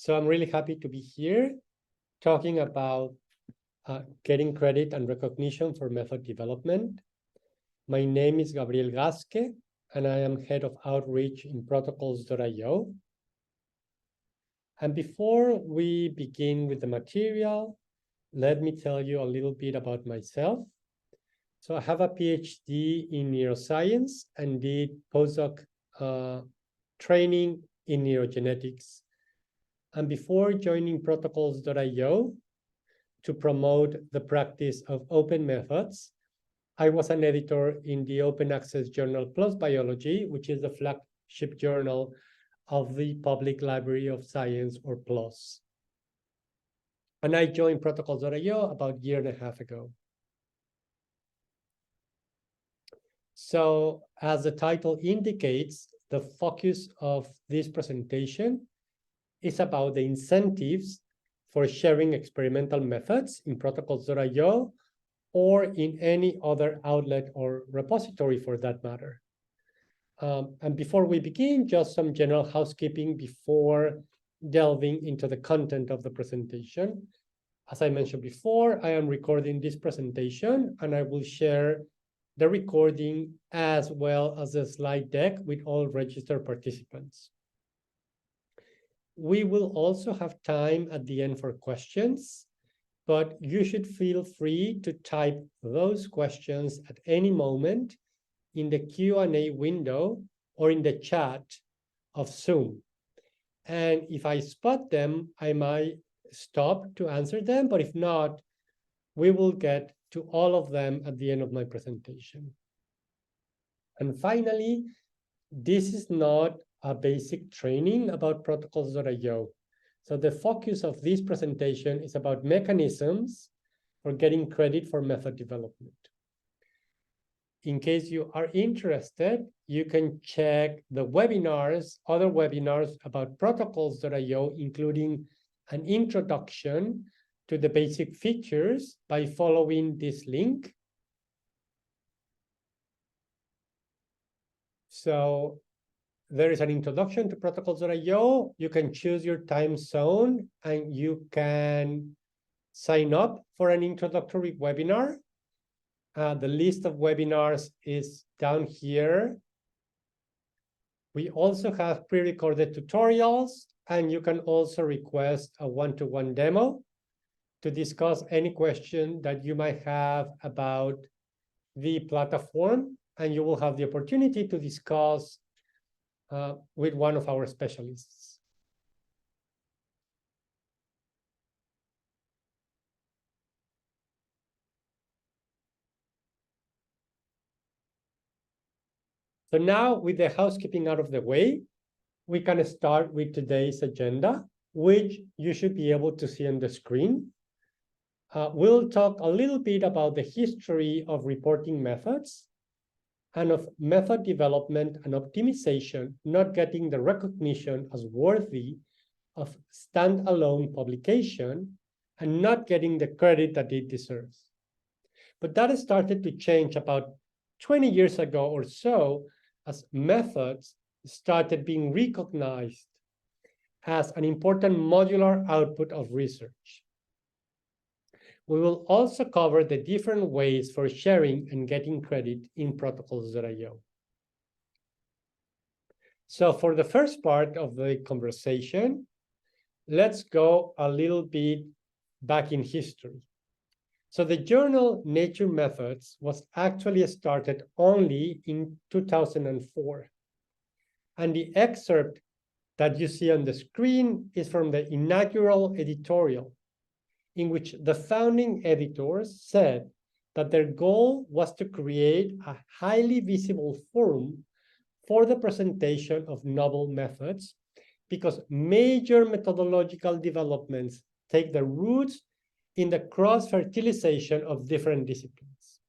So I'm really happy to be here talking about getting credit and recognition for method development. My name is Gabriel Gasque, and I am head of outreach in Protocols.io. And before we begin with the material, let me tell you a little bit about myself. So I have a PhD in neuroscience and did postdoc training in neurogenetics. And before joining Protocols.io to promote the practice of open methods, I was an editor in the open access journal PLOS Biology, which is the flagship journal of the Public Library of Science, or PLOS. And I joined Protocols.io about a year and a half ago. So as the title indicates, the focus of this presentation is about the incentives for sharing experimental methods in Protocols.io or in any other outlet or repository for that matter. And before we begin, just some general housekeeping before delving into the content of the presentation. As I mentioned before, I am recording this presentation and I will share the recording as well as the slide deck with all registered participants. We will also have time at the end for questions, but you should feel free to type those questions at any moment in the Q&A window or in the chat of Zoom. And if I spot them, I might stop to answer them, but if not, we will get to all of them at the end of my presentation. And finally, this is not a basic training about Protocols.io. So the focus of this presentation is about mechanisms for getting credit for method development. In case you are interested, you can check the webinars, other webinars about Protocols.io, including an introduction to the basic features by following this link. So there is an introduction to Protocols.io. You can choose your time zone and you can sign up for an introductory webinar. The list of webinars is down here. We also have pre-recorded tutorials, and you can also request a one-to-one demo to discuss any question that you might have about the platform, and you will have the opportunity to discuss with one of our specialists. So now, with the housekeeping out of the way, we can start with today's agenda, which you should be able to see on the screen. We'll talk a little bit about the history of reporting methods and of method development and optimization not getting the recognition as worthy of standalone publication and not getting the credit that it deserves. But that started to change about 20 years ago or so as methods started being recognized as an important modular output of research. We will also cover the different ways for sharing and getting credit in Protocols.io. So for the first part of the conversation, let's go a little bit back in history. So the journal Nature Methods was actually started only in 2004. And the excerpt that you see on the screen is from the inaugural editorial, in which the founding editors said that their goal was to create a highly visible forum for the presentation of novel methods, because major methodological developments take their roots in the cross-fertilization of different disciplines.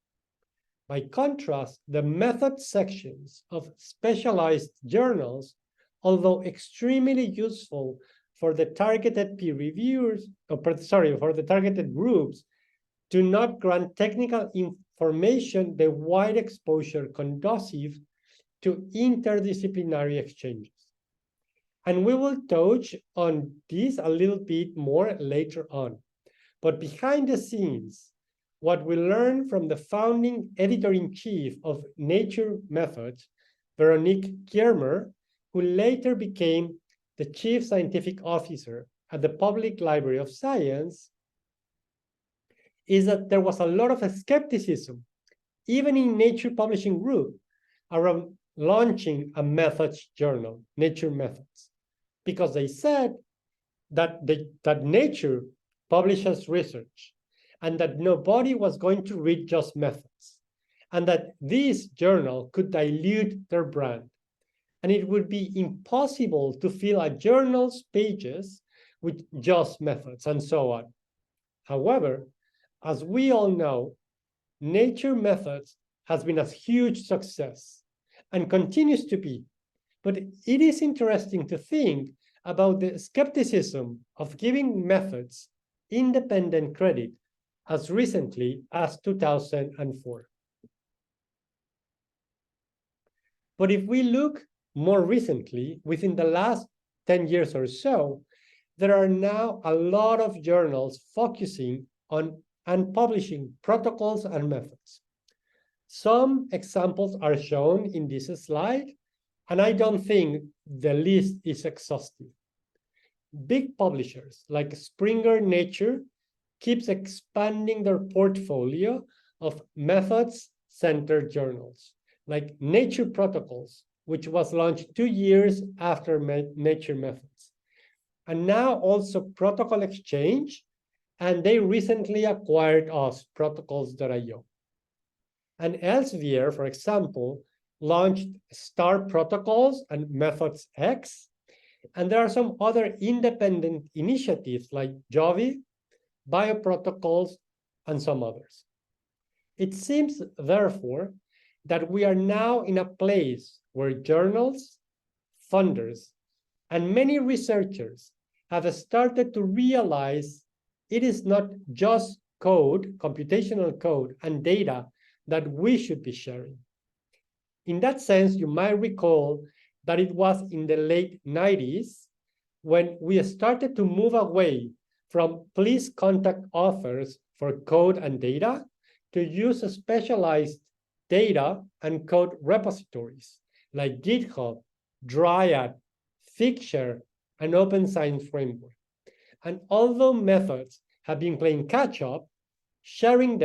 By contrast, the method sections of specialized journals, although extremely useful for the targeted peer reviewers, for the targeted groups, do not grant technical information the wide exposure conducive to interdisciplinary exchanges. And we will touch on this a little bit more later on. But behind the scenes, what we learned from the founding editor-in-chief of Nature Methods, Veronique Kiermer, who later became the chief scientific officer at the Public Library of Science, is that there was a lot of skepticism, even in Nature Publishing Group, around launching a methods journal, Nature Methods, because they said that Nature publishes research and that nobody was going to read just methods, and that this journal could dilute their brand. And it would be impossible to fill a journal's pages with just methods and so on. However, as we all know, Nature Methods has been a huge success and continues to be. But it is interesting to think about the skepticism of giving methods independent credit as recently as 2004. But if we look more recently, within the last 10 years or so, there are now a lot of journals focusing on and publishing protocols and methods. Some examples are shown in this slide, and I don't think the list is exhaustive. Big publishers like Springer Nature keeps expanding their portfolio of methods-centered journals, like Nature Protocols, which was launched 2 years after Nature Methods. And now also Protocol Exchange, and they recently acquired us, Protocols.io. And Elsevier, for example, launched Star Protocols and Methods X. And there are some other independent initiatives like Jovi, Bioprotocols, and some others. It seems, therefore, that we are now in a place where journals, funders, and many researchers have started to realize it is not just code, computational code, and data that we should be sharing. In that sense, you might recall that it was in the late 90s when we started to move away from please contact authors for code and data to use specialized data and code repositories like GitHub, Dryad, Figshare, and Open Science Framework. And although methods have been playing catch-up, sharing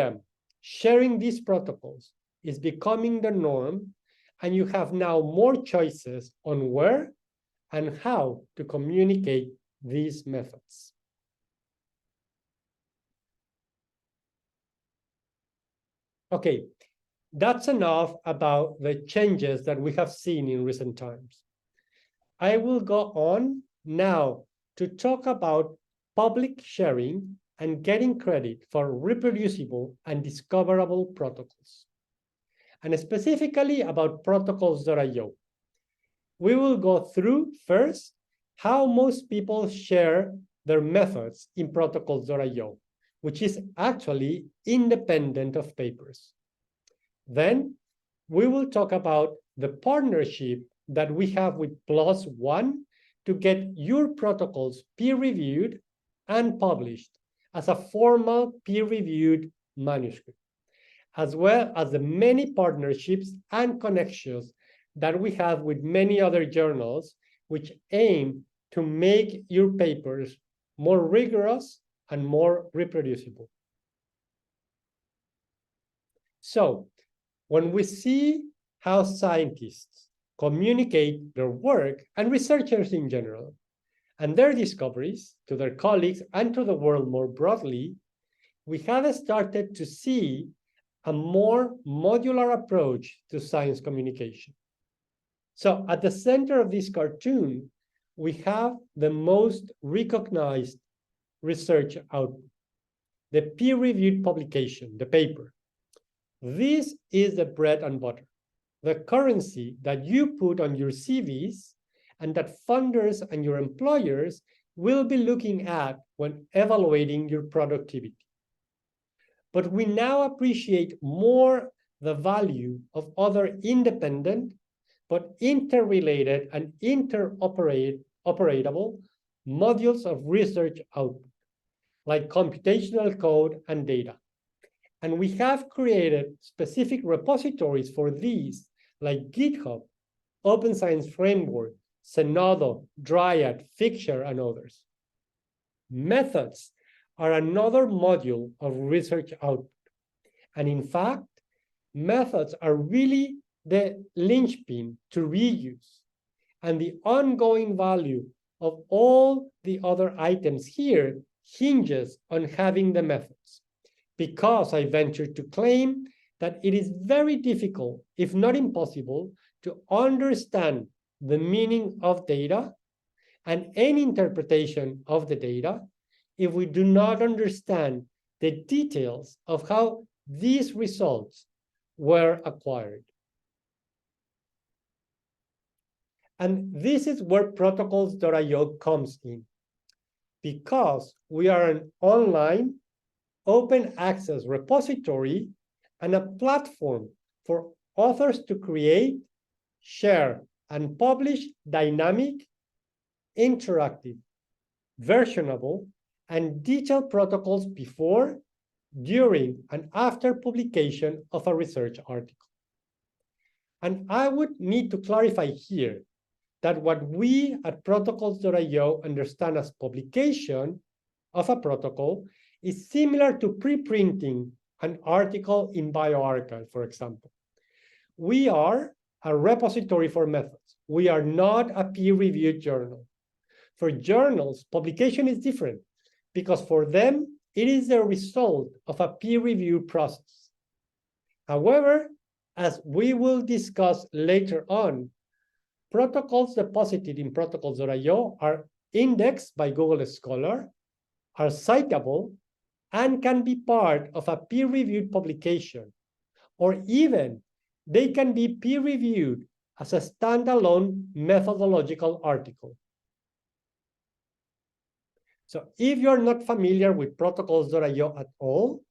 these protocols is becoming the norm, and you have now more choices on where and how to communicate these methods. Okay, that's enough about the changes that we have seen in recent times. I will go on now to talk about public sharing and getting credit for reproducible and discoverable protocols, and specifically about Protocols.io. We will go through first how most people share their methods in Protocols.io, which is actually independent of papers. Then we will talk about the partnership that we have with PLOS ONE to get your protocols peer-reviewed and published as a formal peer-reviewed manuscript, as well as the many partnerships and connections that we have with many other journals which aim to make your papers more rigorous and more reproducible. So, when we see how scientists communicate their work, and researchers in general, and their discoveries to their colleagues and to the world more broadly, we have started to see a more modular approach to science communication. So at the center of this cartoon, we have the most recognized research output, the peer-reviewed publication, the paper. This is the bread and butter, the currency that you put on your CVs and that funders and your employers will be looking at when evaluating your productivity. But we now appreciate more the value of other independent but interrelated and interoperated operatable modules of research output, like computational code and data. And we have created specific repositories for these, like GitHub, Open Science Framework, Zenodo, Dryad, Figshare, and others. Methods are another module of research output. And in fact, methods are really the linchpin to reuse. And the ongoing value of all the other items here hinges on having the methods, because I venture to claim that it is very difficult, if not impossible, to understand the meaning of data and any interpretation of the data if we do not understand the details of how these results were acquired. And this is where protocols.io comes in, because we are an online open access repository and a platform for authors to create, share, and publish dynamic, interactive, versionable, and detailed protocols before, during, and after publication of a research article. And I would need to clarify here that what we at protocols.io understand as publication of a protocol is similar to preprinting an article in bioRxiv, for example. We are a repository for methods. We are not a peer-reviewed journal. For journals, publication is different because for them, it is the result of a peer review process. However, as we will discuss later on, protocols deposited in protocols.io are indexed by Google Scholar, are citable, and can be part of a peer-reviewed publication, or even they can be peer-reviewed as a standalone methodological article. So if you're not familiar with protocols.io at all,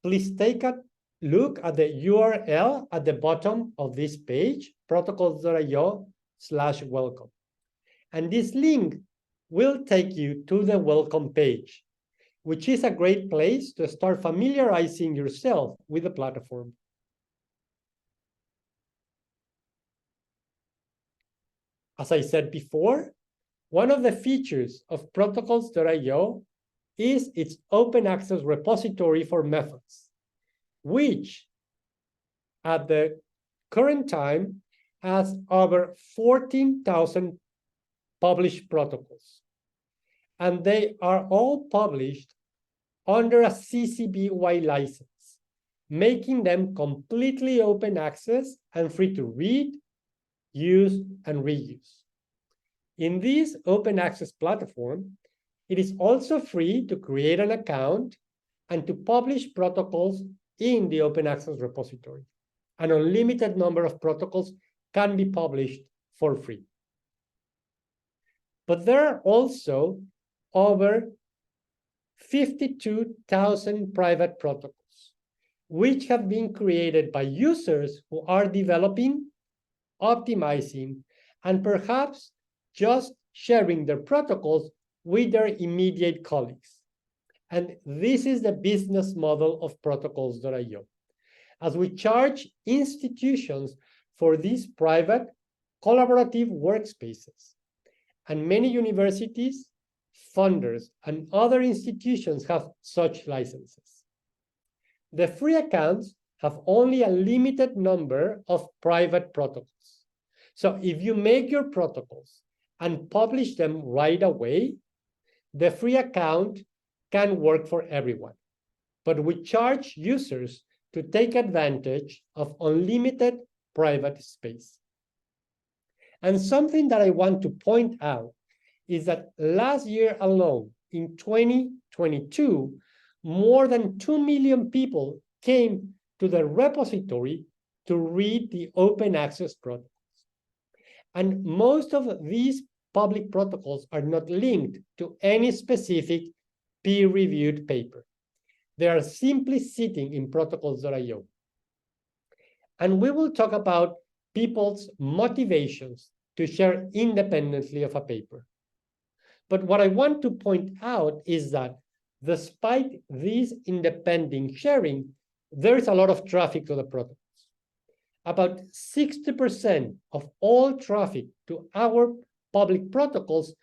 please take a look at the URL at the bottom of this page, protocols.io/welcome. And this link will take you to the welcome page, which is a great place to start familiarizing yourself with the platform. As I said before, one of the features of protocols.io is its open access repository for methods, which at the current time has over 14,000 published protocols. And they are all published under a CC BY license, making them completely open access and free to read, use, and reuse. In this open access platform, it is also free to create an account and to publish protocols in the open access repository. An unlimited number of protocols can be published for free. But there are also over 52,000 private protocols, which have been created by users who are developing, optimizing, and perhaps just sharing their protocols with their immediate colleagues. And this is the business model of protocols.io, as we charge institutions for these private collaborative workspaces. And many universities, funders, and other institutions have such licenses. The free accounts have only a limited number of private protocols. So if you make your protocols and publish them right away, the free account can work for everyone. But we charge users to take advantage of unlimited private space. And something that I want to point out is that last year alone, in 2022, more than 2 million people came to the repository to read the open access protocols. And most of these public protocols are not linked to any specific peer-reviewed paper. They are simply sitting in protocols.io. And we will talk about people's motivations to share independently of a paper. But what I want to point out is that despite this independent sharing, there is a lot of traffic to the protocols. About 60% of all traffic to our public protocols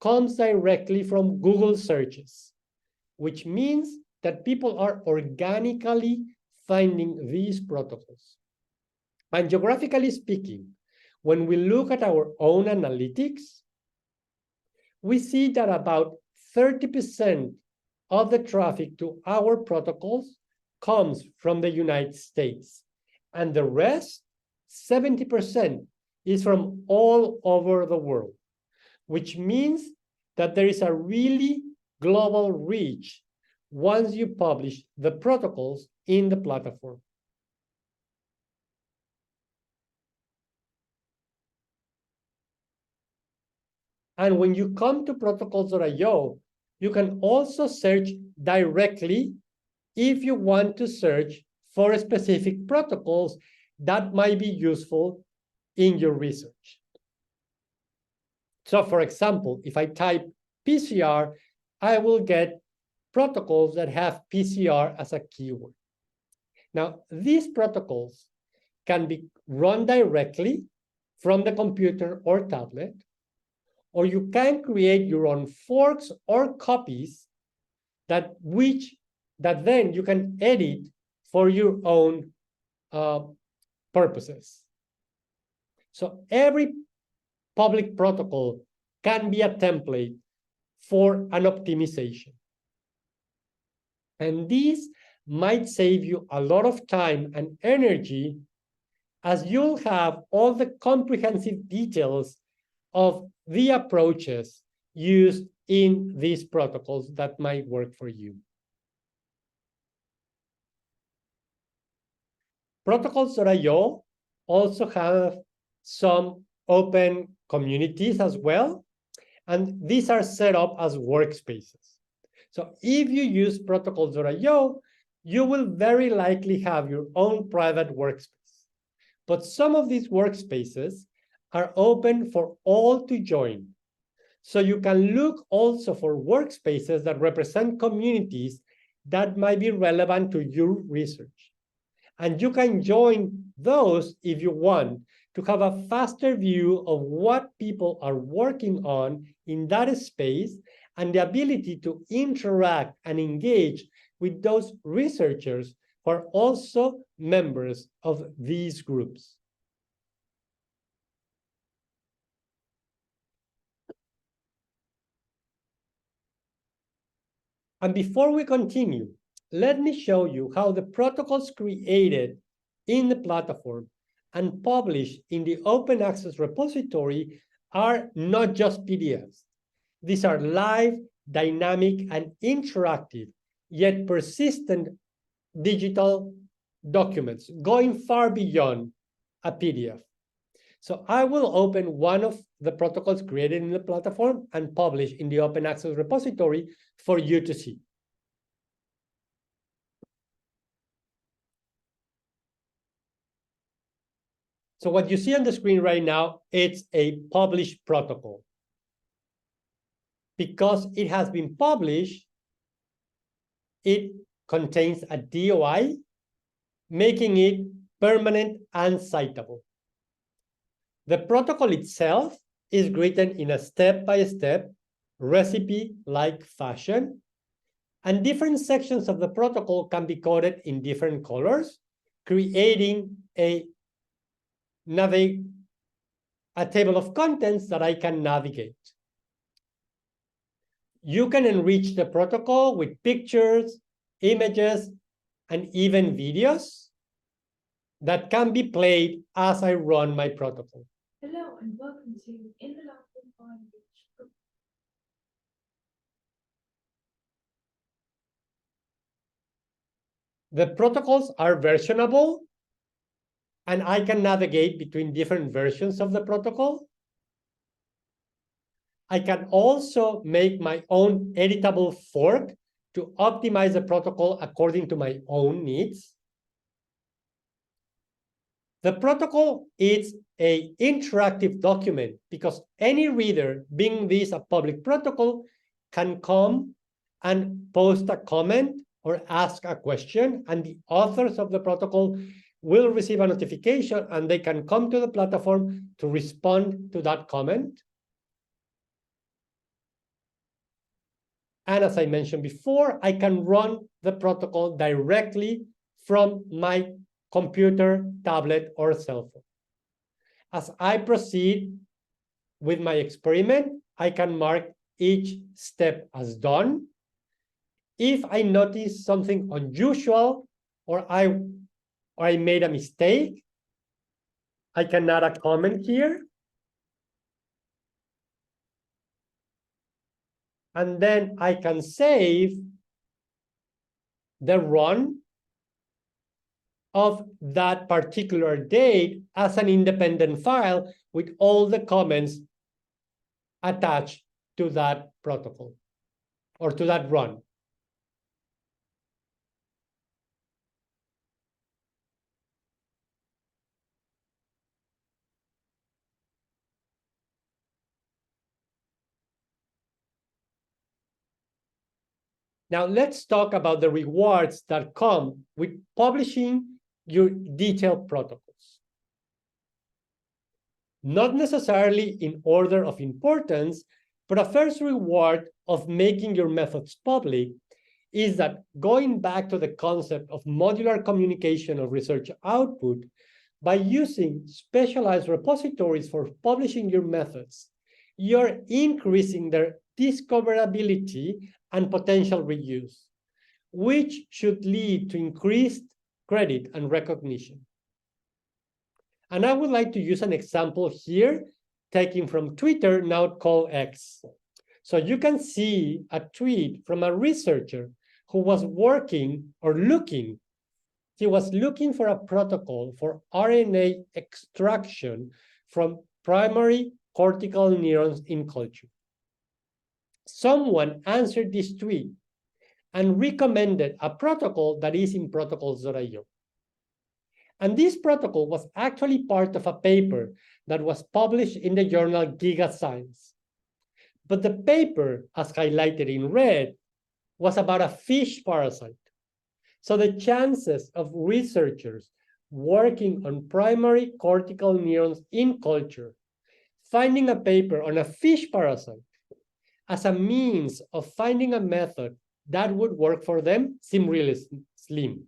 comes directly from Google searches, which means that people are organically finding these protocols. And geographically speaking, when we look at our own analytics, we see that about 30% of the traffic to our protocols comes from the United States. And the rest, 70%, is from all over the world, which means that there is a really global reach once you publish the protocols in the platform. And when you come to protocols.io, you can also search directly if you want to search for specific protocols that might be useful in your research. So for example, if I type PCR, I will get protocols that have PCR as a keyword. Now, these protocols can be run directly from the computer or tablet, or you can create your own forks or copies that then you can edit for your own purposes. So every public protocol can be a template for an optimization. And these might save you a lot of time and energy, as you'll have all the comprehensive details of the approaches used in these protocols that might work for you. Protocols.io also have some open communities as well, and these are set up as workspaces. So if you use protocols.io, you will very likely have your own private workspace. But some of these workspaces are open for all to join. So you can look also for workspaces that represent communities that might be relevant to your research. And you can join those if you want to have a faster view of what people are working on in that space and the ability to interact and engage with those researchers who are also members of these groups. And before we continue, let me show you how the protocols created in the platform and published in the open access repository are not just PDFs. These are live, dynamic, and interactive, yet persistent digital documents going far beyond a PDF. So I will open one of the protocols created in the platform and published in the open access repository for you to see. So what you see on the screen right now, it's a published protocol. Because it has been published, it contains a DOI, making it permanent and citable. The protocol itself is written in a step-by-step, recipe-like fashion, and different sections of the protocol can be coded in different colors, creating a table of contents that I can navigate. You can enrich the protocol with pictures, images, and even videos that can be played as I run my protocol. Hello and welcome to In the Lab with Fine. The protocols are versionable, and I can navigate between different versions of the protocol. I can also make my own editable fork to optimize the protocol according to my own needs. The protocol is an interactive document because any reader, being this a public protocol, can come and post a comment or ask a question, and the authors of the protocol will receive a notification and they can come to the platform to respond to that comment. And as I mentioned before, I can run the protocol directly from my computer, tablet, or cell phone. As I proceed with my experiment, I can mark each step as done. If I notice something unusual or I made a mistake, I can add a comment here. And then I can save the run of that particular date as an independent file with all the comments attached to that protocol or to that run. Now let's talk about the rewards that come with publishing your detailed protocols. Not necessarily in order of importance, but a first reward of making your methods public is that, going back to the concept of modular communication of research output, by using specialized repositories for publishing your methods, you're increasing their discoverability and potential reuse, which should lead to increased credit and recognition. And I would like to use an example here, taken from Twitter, now called X. So you can see a tweet from a researcher who was working or looking. He was looking for a protocol for RNA extraction from primary cortical neurons in culture. Someone answered this tweet and recommended a protocol that is in protocols.io. And this protocol was actually part of a paper that was published in the journal GigaScience. But the paper, as highlighted in red, was about a fish parasite. So the chances of researchers working on primary cortical neurons in culture finding a paper on a fish parasite as a means of finding a method that would work for them seemed really slim.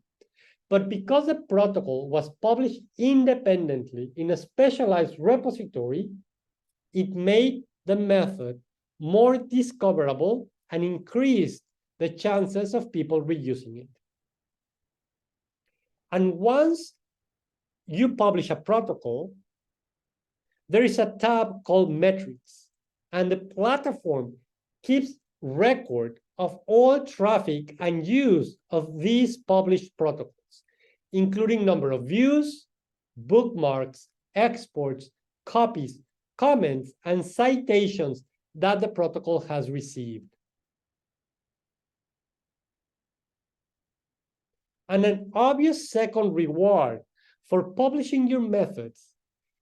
But because the protocol was published independently in a specialized repository, it made the method more discoverable and increased the chances of people reusing it. And once you publish a protocol, there is a tab called metrics, and the platform keeps record of all traffic and use of these published protocols, including number of views, bookmarks, exports, copies, comments, and citations that the protocol has received. And an obvious second reward for publishing your methods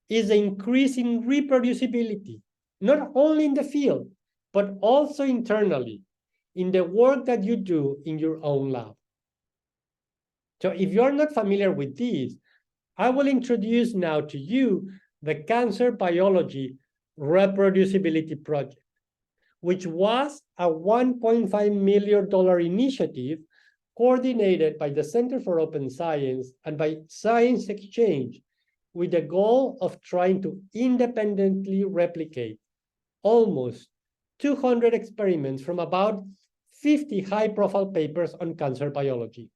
is the increase in reproducibility, not only in the field, but also internally in the work that you do in your own lab. So if you're not familiar with this, I will introduce now to you the Cancer Biology Reproducibility Project, which was a $1.5 million initiative coordinated by the Center for Open Science and by Science Exchange, with the goal of trying to independently replicate almost 200 experiments from about 50 high-profile papers on cancer biology.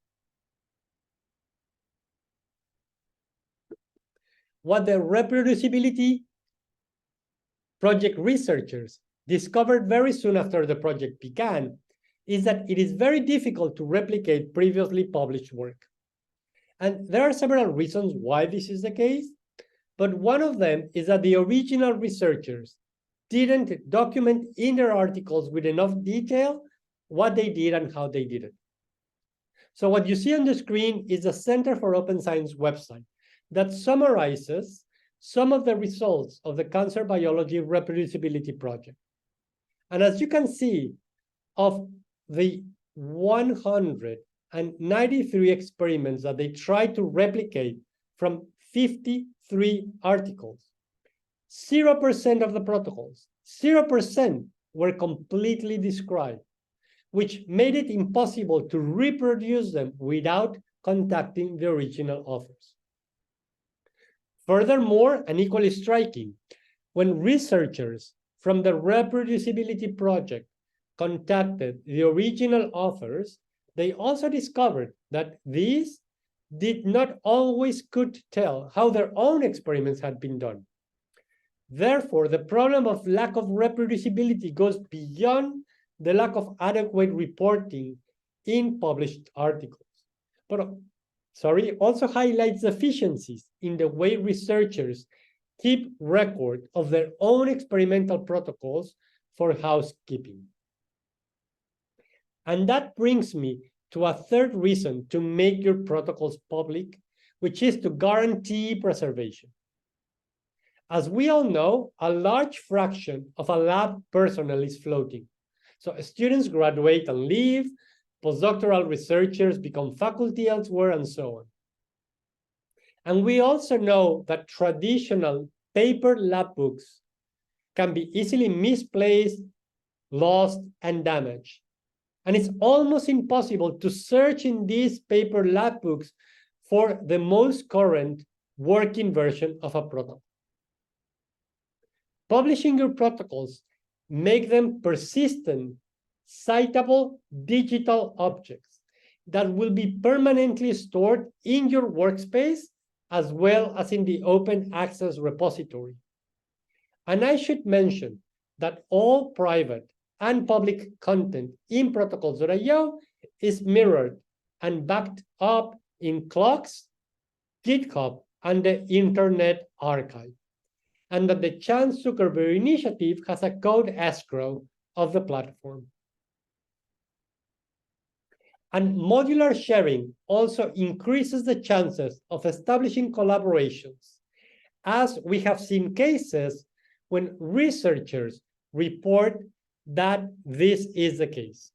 What the reproducibility project researchers discovered very soon after the project began is that it is very difficult to replicate previously published work. And there are several reasons why this is the case, but one of them is that the original researchers didn't document in their articles with enough detail what they did and how they did it. So what you see on the screen is the Center for Open Science website that summarizes some of the results of the Cancer Biology Reproducibility Project. And as you can see, of the 193 experiments that they tried to replicate from 53 articles, 0% of the protocols, 0% were completely described, which made it impossible to reproduce them without contacting the original authors. Furthermore, and equally striking, when researchers from the Reproducibility Project contacted the original authors, they also discovered that these did not always could tell how their own experiments had been done. Therefore, the problem of lack of reproducibility goes beyond the lack of adequate reporting in published articles, but also highlights deficiencies in the way researchers keep record of their own experimental protocols for housekeeping. And that brings me to a third reason to make your protocols public, which is to guarantee preservation. As we all know, a large fraction of a lab personnel is floating. So students graduate and leave, postdoctoral researchers become faculty elsewhere, and so on. And we also know that traditional paper lab books can be easily misplaced, lost, and damaged. And it's almost impossible to search in these paper lab books for the most current working version of a protocol. Publishing your protocols make them persistent, citable digital objects that will be permanently stored in your workspace as well as in the open access repository. And I should mention that all private and public content in protocols.io is mirrored and backed up in CLOCKSS, GitHub, and the Internet Archive, and that the Chan Zuckerberg Initiative has a code escrow of the platform. And modular sharing also increases the chances of establishing collaborations, as we have seen cases when researchers report that this is the case.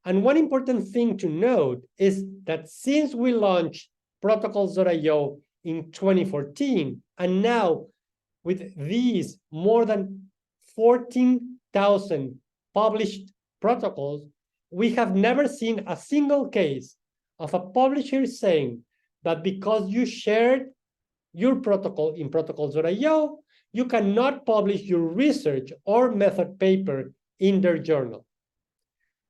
And one important thing to note is that since we launched protocols.io in 2014, and now with these more than 14,000 published protocols, we have never seen a single case of a publisher saying that because you shared your protocol in protocols.io, you cannot publish your research or method paper in their journal.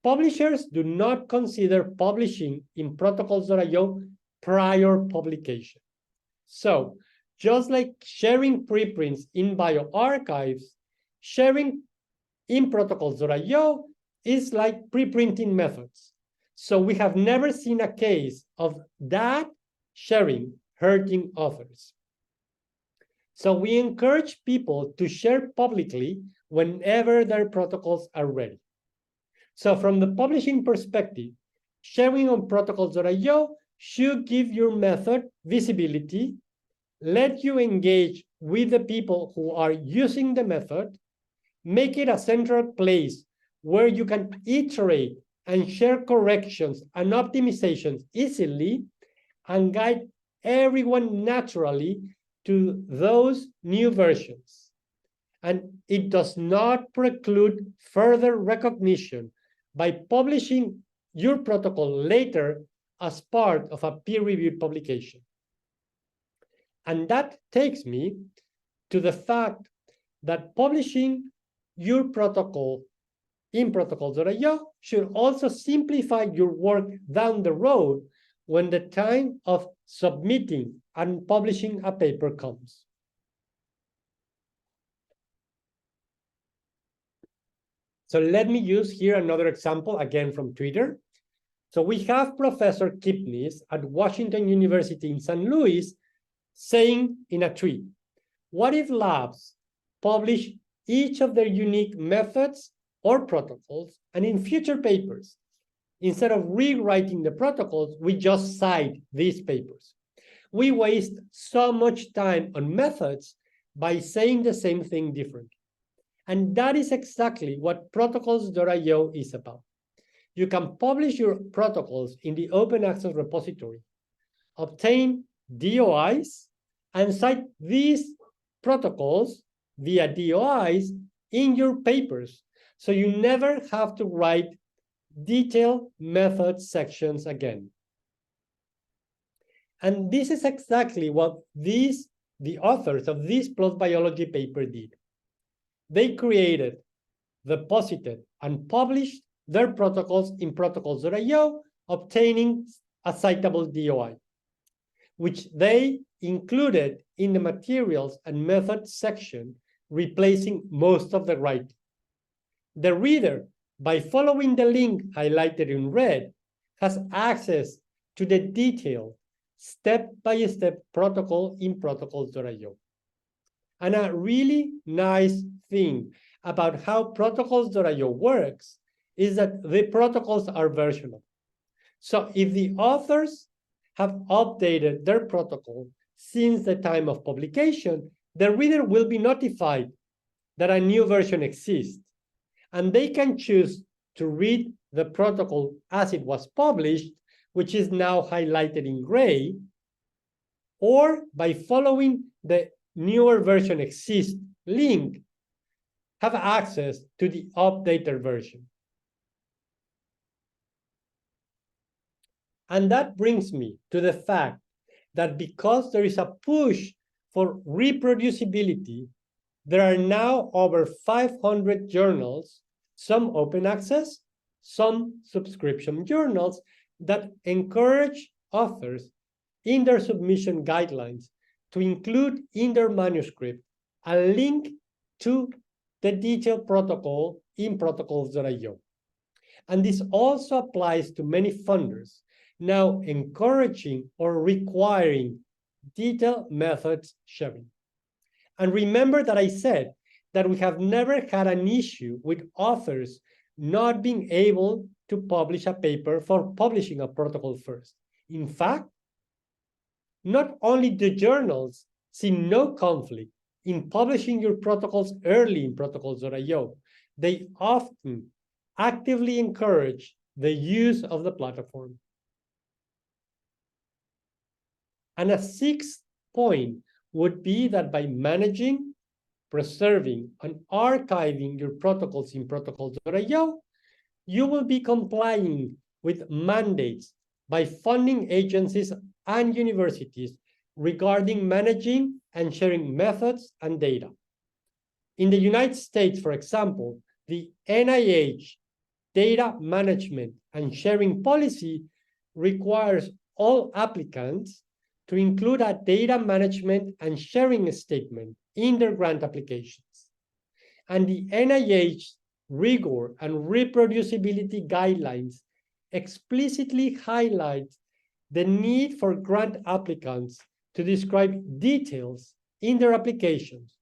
Publishers do not consider publishing in protocols.io prior publication. So, just like sharing preprints in bioarchives, sharing in protocols.io is like preprinting methods. So we have never seen a case of that sharing hurting authors. So we encourage people to share publicly whenever their protocols are ready. So from the publishing perspective, sharing on protocols.io should give your method visibility, let you engage with the people who are using the method, make it a central place where you can iterate and share corrections and optimizations easily, and guide everyone naturally to those new versions. And it does not preclude further recognition by publishing your protocol later as part of a peer-reviewed publication. And that takes me to the fact that publishing your protocol in protocols.io should also simplify your work down the road when the time of submitting and publishing a paper comes. So let me use here another example, again from Twitter. So we have Professor Kipnis at Washington University in St. Louis saying in a tweet, what if labs publish each of their unique methods or protocols, and in future papers, instead of rewriting the protocols, we just cite these papers? we waste so much time on methods by saying the same thing differently. And that is exactly what protocols.io is about. You can publish your protocols in the open access repository, obtain DOIs, and cite these protocols via DOIs in your papers, so you never have to write detailed method sections again. And this is exactly what the authors of this PLOS Biology paper did. They created, deposited, and published their protocols in protocols.io, obtaining a citable DOI, which they included in the materials and methods section, replacing most of the writing. The reader, by following the link highlighted in red, has access to the detailed step-by-step protocol in protocols.io. And a really nice thing about how protocols.io works is that the protocols are versionable. So if the authors have updated their protocol since the time of publication, the reader will be notified that a new version exists, and they can choose to read the protocol as it was published, which is now highlighted in gray, or by following the newer version exists link, have access to the updated version. And that brings me to the fact that because there is a push for reproducibility, there are now over 500 journals, some open access, some subscription journals, that encourage authors in their submission guidelines to include in their manuscript a link to the detailed protocol in protocols.io. And this also applies to many funders, now encouraging or requiring detailed methods sharing. And remember that I said that we have never had an issue with authors not being able to publish a paper for publishing a protocol first. In fact, not only do journals see no conflict in publishing your protocols early in protocols.io, they often actively encourage the use of the platform. And a sixth point would be that by managing, preserving, and archiving your protocols in protocols.io, you will be complying with mandates by funding agencies and universities regarding managing and sharing methods and data. In the United States, for example, the NIH data management and sharing policy requires all applicants to include a data management and sharing statement in their grant applications. And the NIH rigor and reproducibility guidelines explicitly highlight the need for grant applicants to describe details in their applications,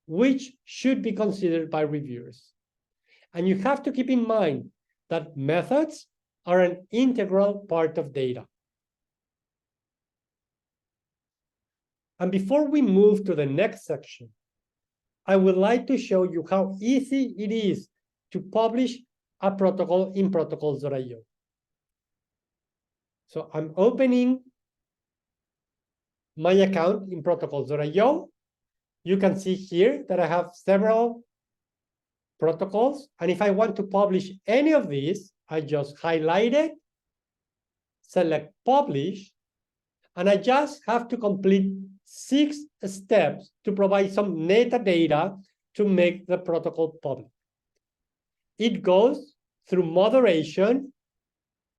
which should be considered by reviewers. And you have to keep in mind that methods are an integral part of data. And before we move to the next section, I would like to show you how easy it is to publish a protocol in protocols.io. So I'm opening my account in protocols.io. You can see here that I have several protocols. And if I want to publish any of these, I just highlight it, select publish, and I just have to complete 6 steps to provide some metadata to make the protocol public. It goes through moderation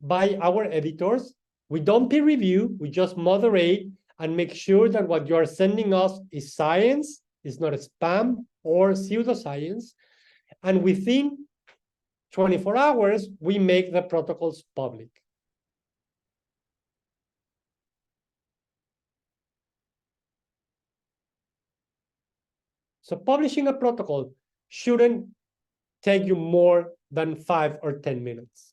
by our editors. We don't peer review, we just moderate and make sure that what you are sending us is science, is not a spam or pseudoscience. And within 24 hours, we make the protocols public. So publishing a protocol shouldn't take you more than 5 or 10 minutes.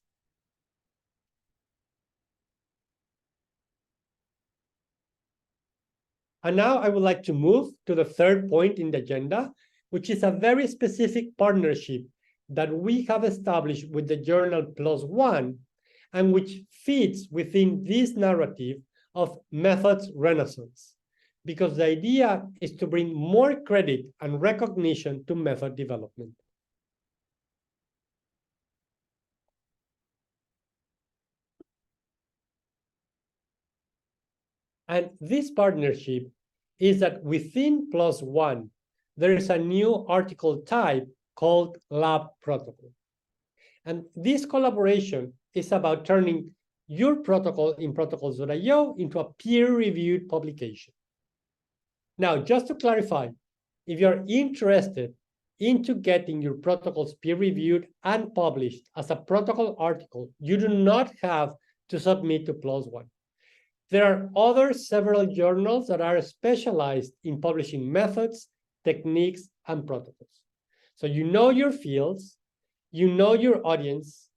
And now I would like to move to the third point in the agenda, which is a very specific partnership that we have established with the journal PLOS ONE, and which fits within this narrative of methods renaissance, because the idea is to bring more credit and recognition to method development. And this partnership is that within PLOS ONE, there is a new article type called Lab Protocol. And this collaboration is about turning your protocol in protocols.io into a peer-reviewed publication. Now, just to clarify, if you're interested into getting your protocols peer-reviewed and published as a protocol article, you do not have to submit to PLOS ONE. There are other several journals that are specialized in publishing methods, techniques, and protocols. So you know your fields, you know your audience,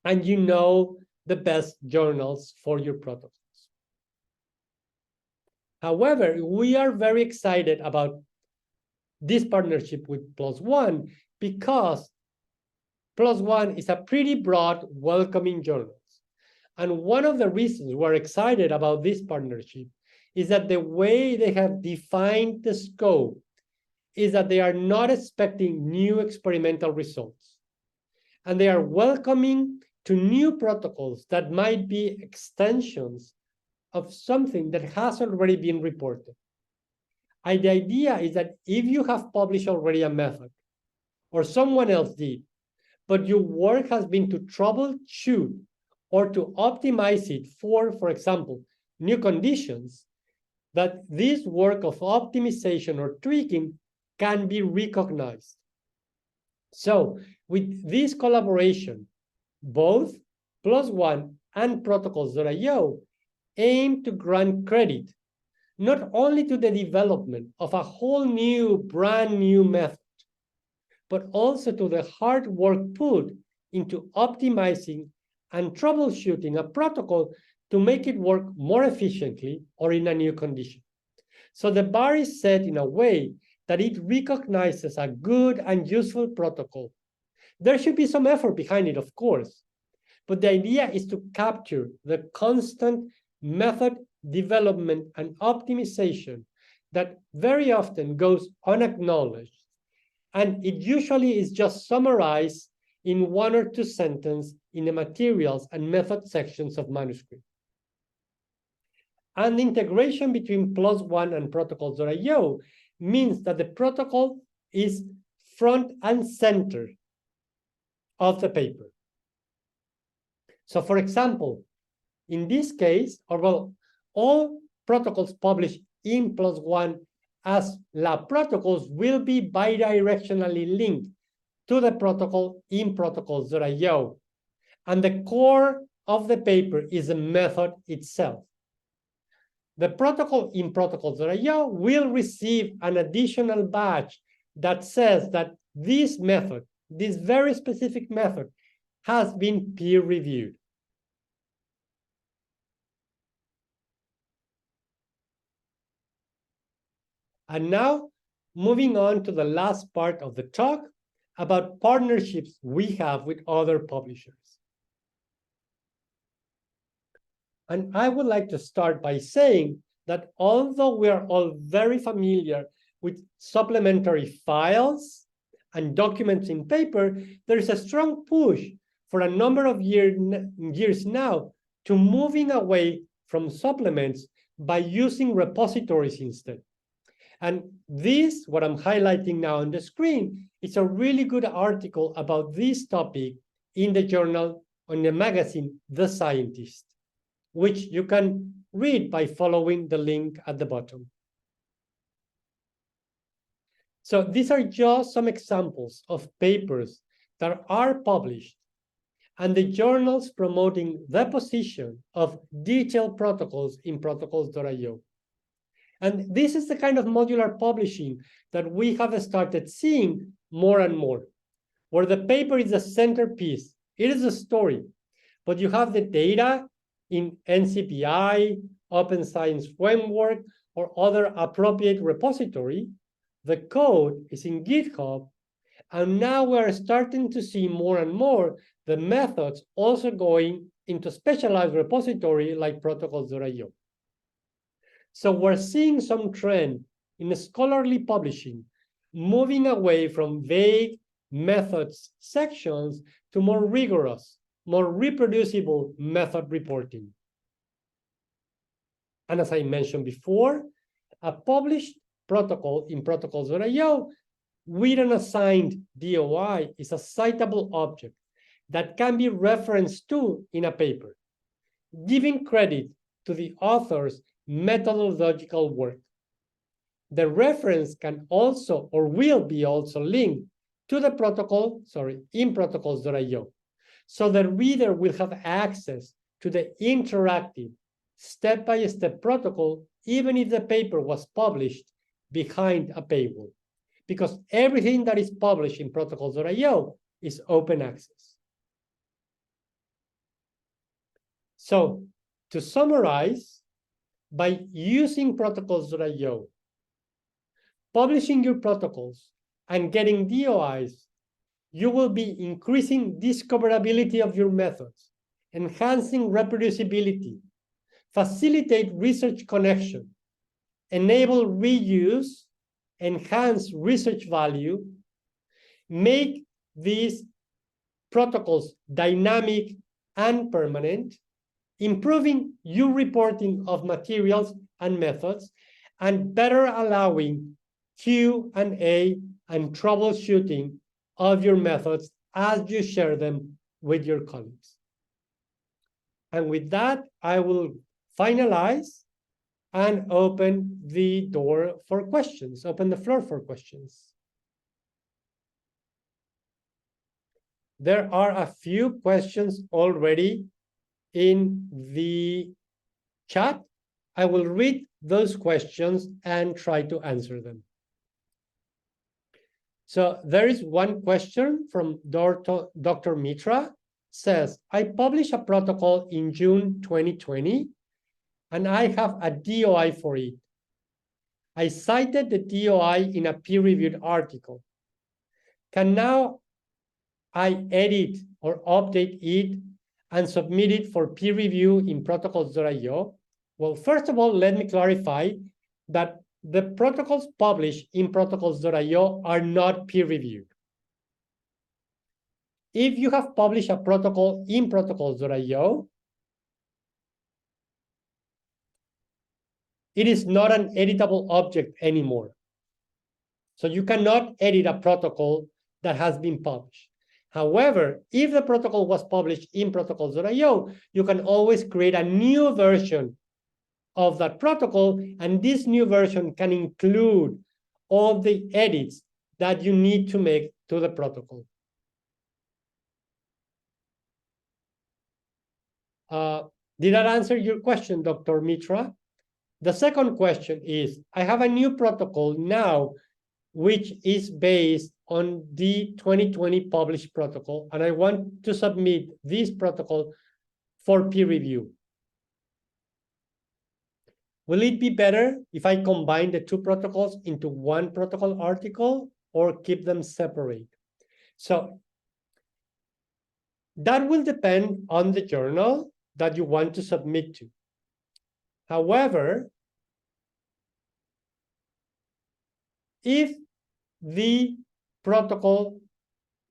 and you know the best journals for your protocols. However, we are very excited about this partnership with PLOS ONE because PLOS ONE is a pretty broad, welcoming journal. And one of the reasons we're excited about this partnership is that the way they have defined the scope is that they are not expecting new experimental results. And they are welcoming to new protocols that might be extensions of something that has already been reported. And the idea is that if you have published already a method, or someone else did, but your work has been to troubleshoot or to optimize it for example, new conditions, that this work of optimization or tweaking can be recognized. So with this collaboration, both PLOS ONE and protocols.io aim to grant credit not only to the development of a whole new, brand new method, but also to the hard work put into optimizing and troubleshooting a protocol to make it work more efficiently or in a new condition. So the bar is set in a way that it recognizes a good and useful protocol. There should be some effort behind it, of course, but the idea is to capture the constant method development and optimization that very often goes unacknowledged, and it usually is just summarized in 1 or 2 sentences in the materials and method sections of manuscript. And the integration between PLOS ONE and protocols.io means that the protocol is front and center of the paper. So for example, in this case, all protocols published in PLOS ONE as lab protocols will be bidirectionally linked to the protocol in protocols.io. And the core of the paper is the method itself. The protocol in protocols.io will receive an additional badge that says that this method, this very specific method, has been peer-reviewed. And now, moving on to the last part of the talk about partnerships we have with other publishers. And I would like to start by saying that although we are all very familiar with supplementary files and documents in paper, there is a strong push for a number of years now to moving away from supplements by using repositories instead. And this, what I'm highlighting now on the screen, is a really good article about this topic in the journal, on the magazine, The Scientist, which you can read by following the link at the bottom. So these are just some examples of papers that are published and the journals promoting the position of detailed protocols in protocols.io. And this is the kind of modular publishing that we have started seeing more and more, where the paper is the centerpiece. It is a story, but you have the data in NCBI, Open Science Framework, or other appropriate repository. The code is in GitHub, and now we're starting to see more and more the methods also going into specialized repository like protocols.io. So we're seeing some trend in scholarly publishing, moving away from vague methods sections to more rigorous, more reproducible method reporting. And as I mentioned before, a published protocol in protocols.io with an assigned DOI is a citable object that can be referenced to in a paper, giving credit to the author's methodological work. The reference can also or will be also linked to the protocol, in protocols.io. So the reader will have access to the interactive step-by-step protocol, even if the paper was published behind a paywall, because everything that is published in protocols.io is open access. So to summarize, by using protocols.io, publishing your protocols, and getting DOIs, you will be increasing discoverability of your methods, enhancing reproducibility, facilitate research connection, enable reuse, enhance research value, make these protocols dynamic and permanent, improving your reporting of materials and methods, and better allowing Q&A and troubleshooting of your methods as you share them with your colleagues. And with that, I will finalize and open the door for questions, open the floor for questions. There are a few questions already in the chat. I will read those questions and try to answer them. So there is one question from Dr. Mitra, says, I published a protocol in June 2020, and I have a DOI for it. I cited the DOI in a peer-reviewed article. Can now I edit or update it and submit it for peer review in protocols.io? Well, first of all, let me clarify that the protocols published in protocols.io are not peer-reviewed. If you have published a protocol in protocols.io, it is not an editable object anymore. So you cannot edit a protocol that has been published. However, if the protocol was published in protocols.io, you can always create a new version of that protocol, and this new version can include all the edits that you need to make to the protocol. Did that answer your question, Dr. Mitra? The second question is, I have a new protocol now, which is based on the 2020 published protocol, and I want to submit this protocol for peer review. Will it be better if I combine the two protocols into one protocol article or keep them separate? So that will depend on the journal that you want to submit to. However, if the protocol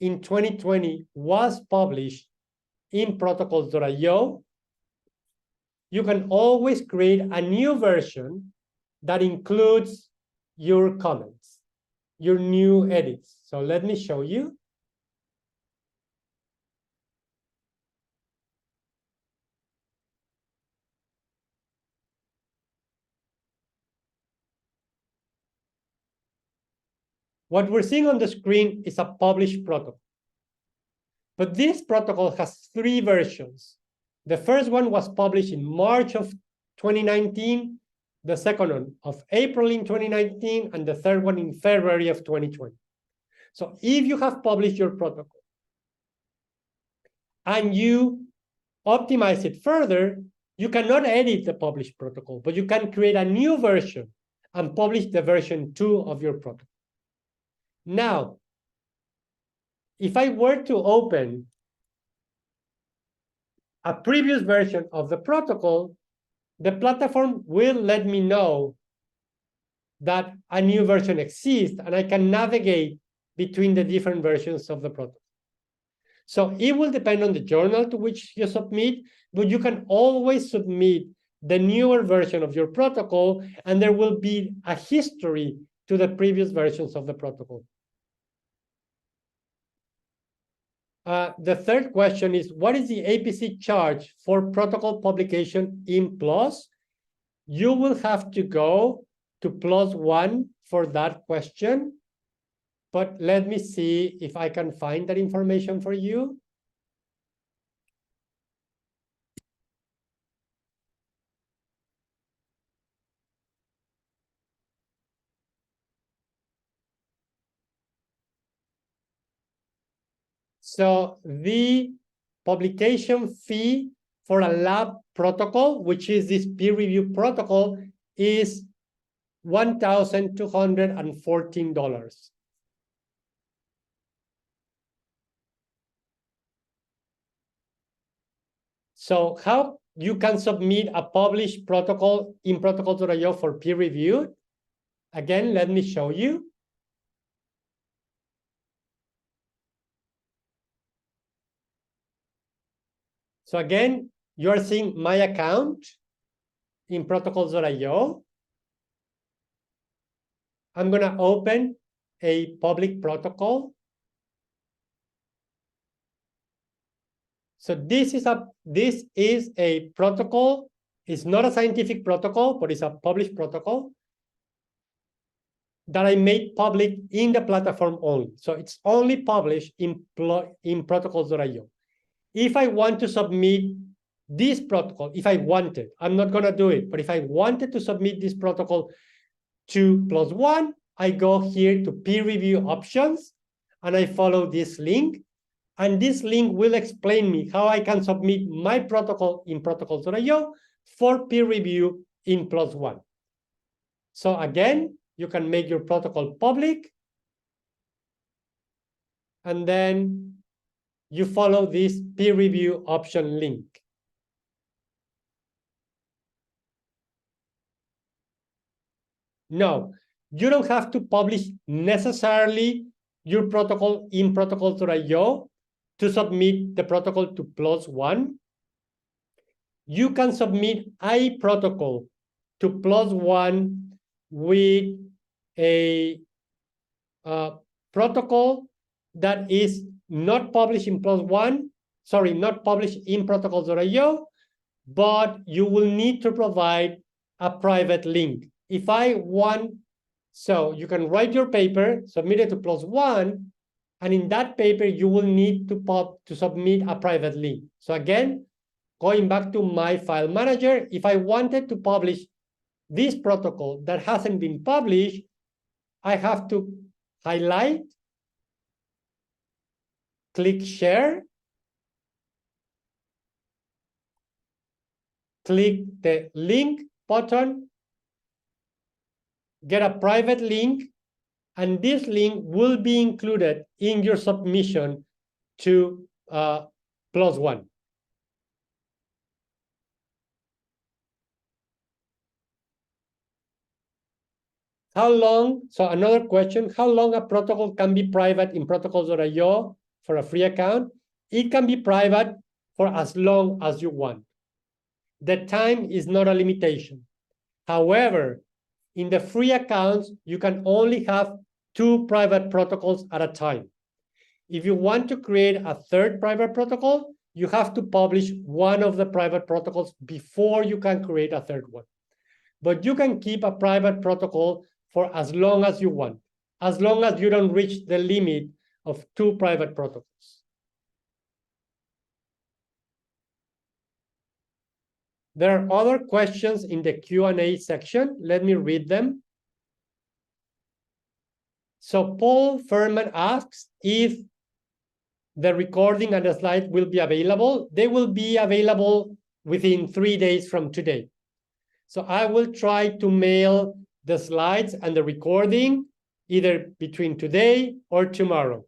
in 2020 was published in protocols.io, you can always create a new version that includes your comments, your new edits. So let me show you. What we're seeing on the screen is a published protocol. But this protocol has three versions. The first one was published in March of 2019, the second one of April in 2019, and the third one in February of 2020. So if you have published your protocol and you optimize it further, You cannot edit the published protocol, but you can create a new version and publish the version 2 of your protocol. Now, if I were to open a previous version of the protocol, the platform will let me know that a new version exists, and I can navigate between the different versions of the protocol. So it will depend on the journal to which you submit, but you can always submit the newer version of your protocol, and there will be a history to the previous versions of the protocol. The third question is, what is the APC charge for protocol publication in PLOS? You will have to go to PLOS One for that question, but let me see if I can find that information for you. So the publication fee for a lab protocol, which is this peer review protocol, is $1,214. So how you can submit a published protocol in protocols.io for peer review? Again, let me show you. So again, you are seeing my account in protocols.io. I'm going to open a public protocol. So this is a protocol. It's not a scientific protocol, but it's a published protocol that I made public in the platform only. So it's only published in protocols.io. If I want to submit this protocol, if I wanted, I'm not going to do it, but if I wanted to submit this protocol to PLOS One, I go here to peer review options, and I follow this link. And this link will explain me how I can submit my protocol in protocols.io for peer review in PLOS One. So again, you can make your protocol public, and then you follow this peer review option link. No, you don't have to publish necessarily your protocol in protocols.io to submit the protocol to PLOS One. You can submit a protocol to PLOS One with a protocol that is not published in PLOS One, not published in protocols.io, but you will need to provide a private link. If I want, so you can write your paper, submit it to PLOS One, and in that paper, you will need to submit a private link. So again, going back to my file manager, if I wanted to publish this protocol that hasn't been published, I have to highlight, click share, click the link button, get a private link, and this link will be included in your submission to PLOS One. How long, so another question, how long a protocol can be private in protocols.io for a free account? It can be private for as long as you want. The time is not a limitation. However, in the free accounts, you can only have 2 private protocols at a time. If you want to create a third private protocol, you have to publish one of the private protocols before you can create a third one. But you can keep a private protocol for as long as you want, as long as you don't reach the limit of 2 private protocols. There are other questions in the Q&A section. Let me read them. So Paul Furman asks if the recording and the slides will be available. They will be available within 3 days from today. So I will try to mail the slides and the recording either between today or tomorrow.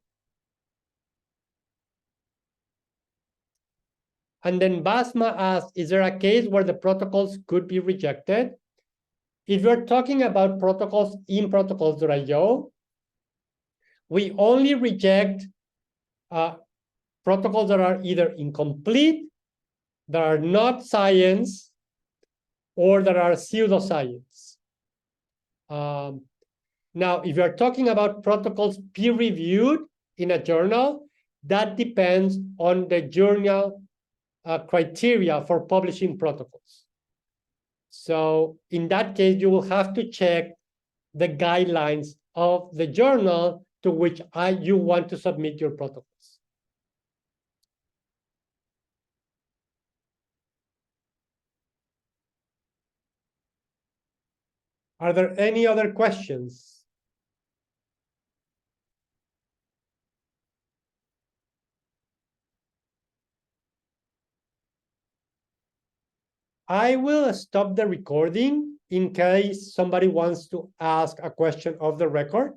And then Basma asked, is there a case where the protocols could be rejected? If you're talking about protocols in protocols.io, we only reject protocols that are either incomplete, that are not science, or that are pseudoscience. Now, if you're talking about protocols peer-reviewed in a journal, that depends on the journal criteria for publishing protocols. So in that case, you will have to check the guidelines of the journal to which you want to submit your protocols. Are there any other questions? I will stop the recording in case somebody wants to ask a question of the record.